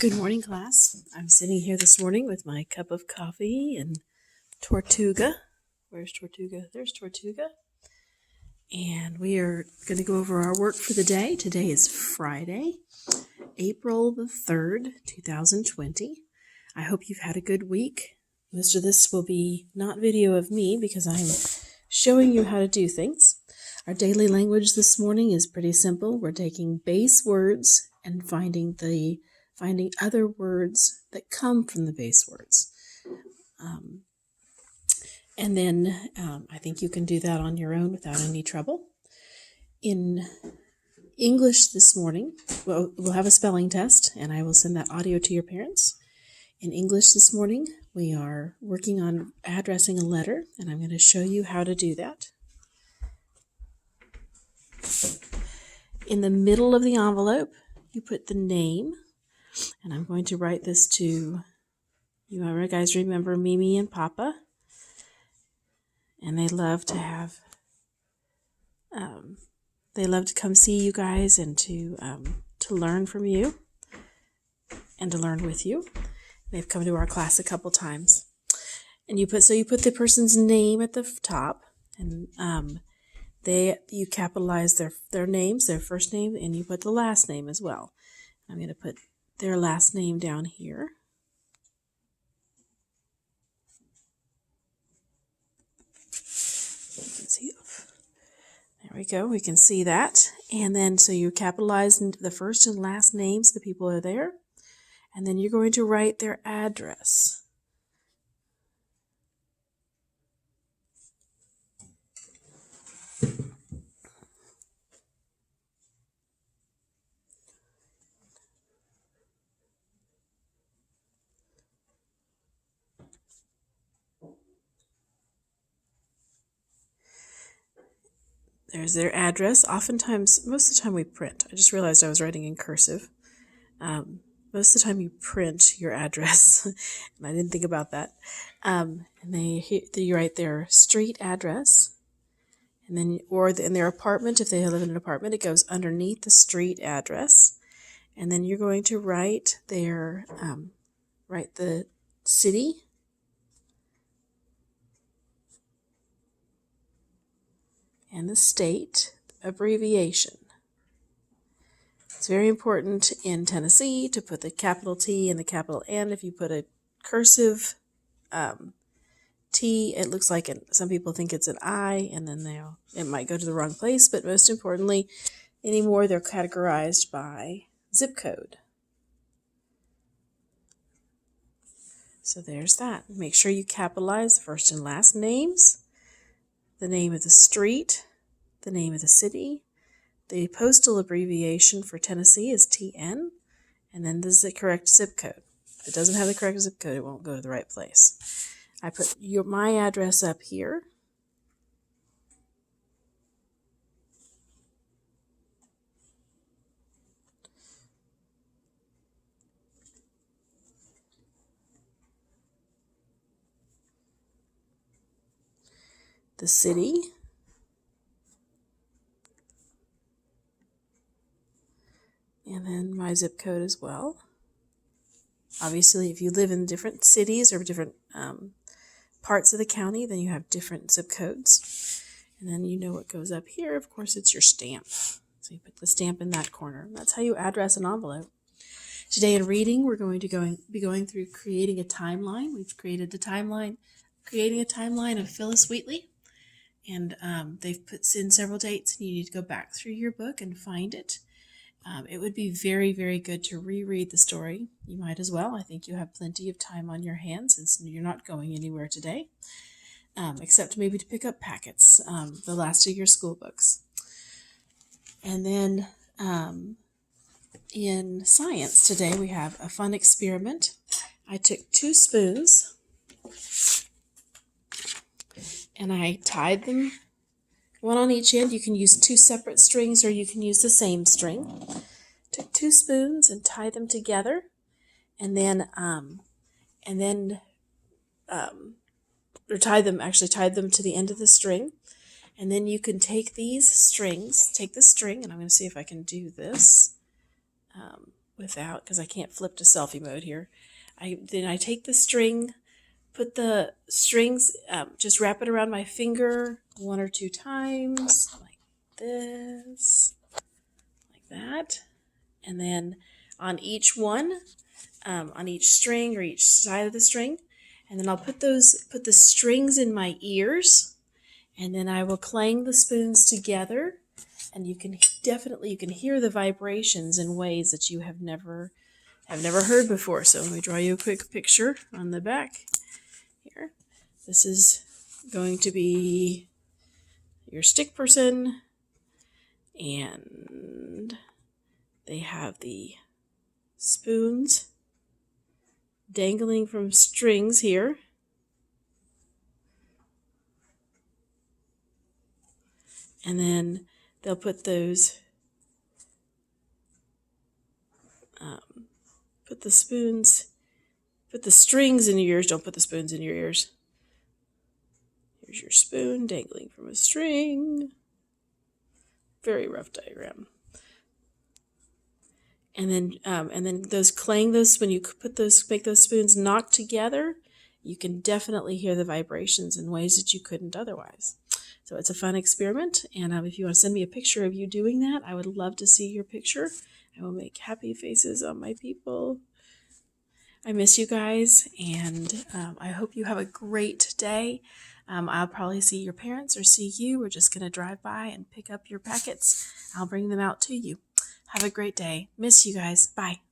Good morning, class. I'm sitting here this morning with my cup of coffee and Tortuga. Where's Tortuga? There's Tortuga. And we are going to go over our work for the day. Today is Friday, April the 3rd, 2020. I hope you've had a good week. Most of this will be not video of me because I'm showing you how to do things. Our daily language this morning is pretty simple. We're taking base words and finding other words that come from the base words. And then I think you can do that on your own without any trouble. In English this morning, we'll have a spelling test, and I will send that audio to your parents. In English this morning, we are working on addressing a letter, and I'm going to show you how to do that. In the middle of the envelope, you put the name, and I'm going to write this to, you guys remember Mimi and Papa? And they love to have, they love to come see you guys and to learn from you and to learn with you. They've come to our class a couple times. And you put the person's name at the top, and you capitalize their names, their first name, and you put the last name as well. I'm going to put their last name down here. There we go. We can see that. And then so you capitalize the first and last names, the people are there. And then you're going to write their address. There's their address. Oftentimes, most of the time we print. I just realized I was writing in cursive. Most of the time you print your address, and I didn't think about that. And you write their street address, and then in their apartment, if they live in an apartment, it goes underneath the street address, and then you're going to write the city. And the state abbreviation. It's very important in Tennessee to put the capital T and the capital N. If you put a cursive T, it looks like some people think it's an I, and then it might go to the wrong place. But most importantly, anymore they're categorized by zip code. So there's that. Make sure you capitalize the first and last names, the name of the street, the name of the city. The postal abbreviation for Tennessee is TN, and then this is the correct zip code. If it doesn't have the correct zip code, it won't go to the right place. I put my address up here. The city. And then my zip code as well. Obviously, if you live in different cities or different parts of the county, then you have different zip codes. And then you know what goes up here. Of course, it's your stamp. So you put the stamp in that corner. That's how you address an envelope. Today in reading, we're going to be going through creating a timeline. We've created the timeline, creating a timeline of Phyllis Wheatley. And they've put in several dates, and you need to go back through your book and find it. It would be very, very good to reread the story. You might as well. I think you have plenty of time on your hands since you're not going anywhere today, except maybe to pick up packets, the last of your school books. And then in science today, we have a fun experiment. I took 2 spoons and I tied them, one on each end. You can use 2 separate strings or you can use the same string. Took 2 spoons and tied them together, and then tied them to the end of the string. And then you can take the string, and I'm going to see if I can do this. without, because I can't flip to selfie mode here. Then I take the string, put the strings, just wrap it around my finger 1 or 2 times, like this, like that. And then on each one, on each string or each side of the string, and then I'll put the strings in my ears, and then I will clang the spoons together, and you can hear the vibrations in ways that you have never heard before. So let me draw you a quick picture on the back here. This is going to be your stick person, and they have the spoons dangling from strings here. And then they'll put those, put the strings in your ears. Don't put the spoons in your ears. Here's your spoon dangling from a string. Very rough diagram. And then those when you make those spoons knock together, you can definitely hear the vibrations in ways that you couldn't otherwise. So it's a fun experiment, and if you want to send me a picture of you doing that, I would love to see your picture. I will make happy faces on my people. I miss you guys, and I hope you have a great day. I'll probably see your parents or see you. We're just going to drive by and pick up your packets. I'll bring them out to you. Have a great day. Miss you guys. Bye.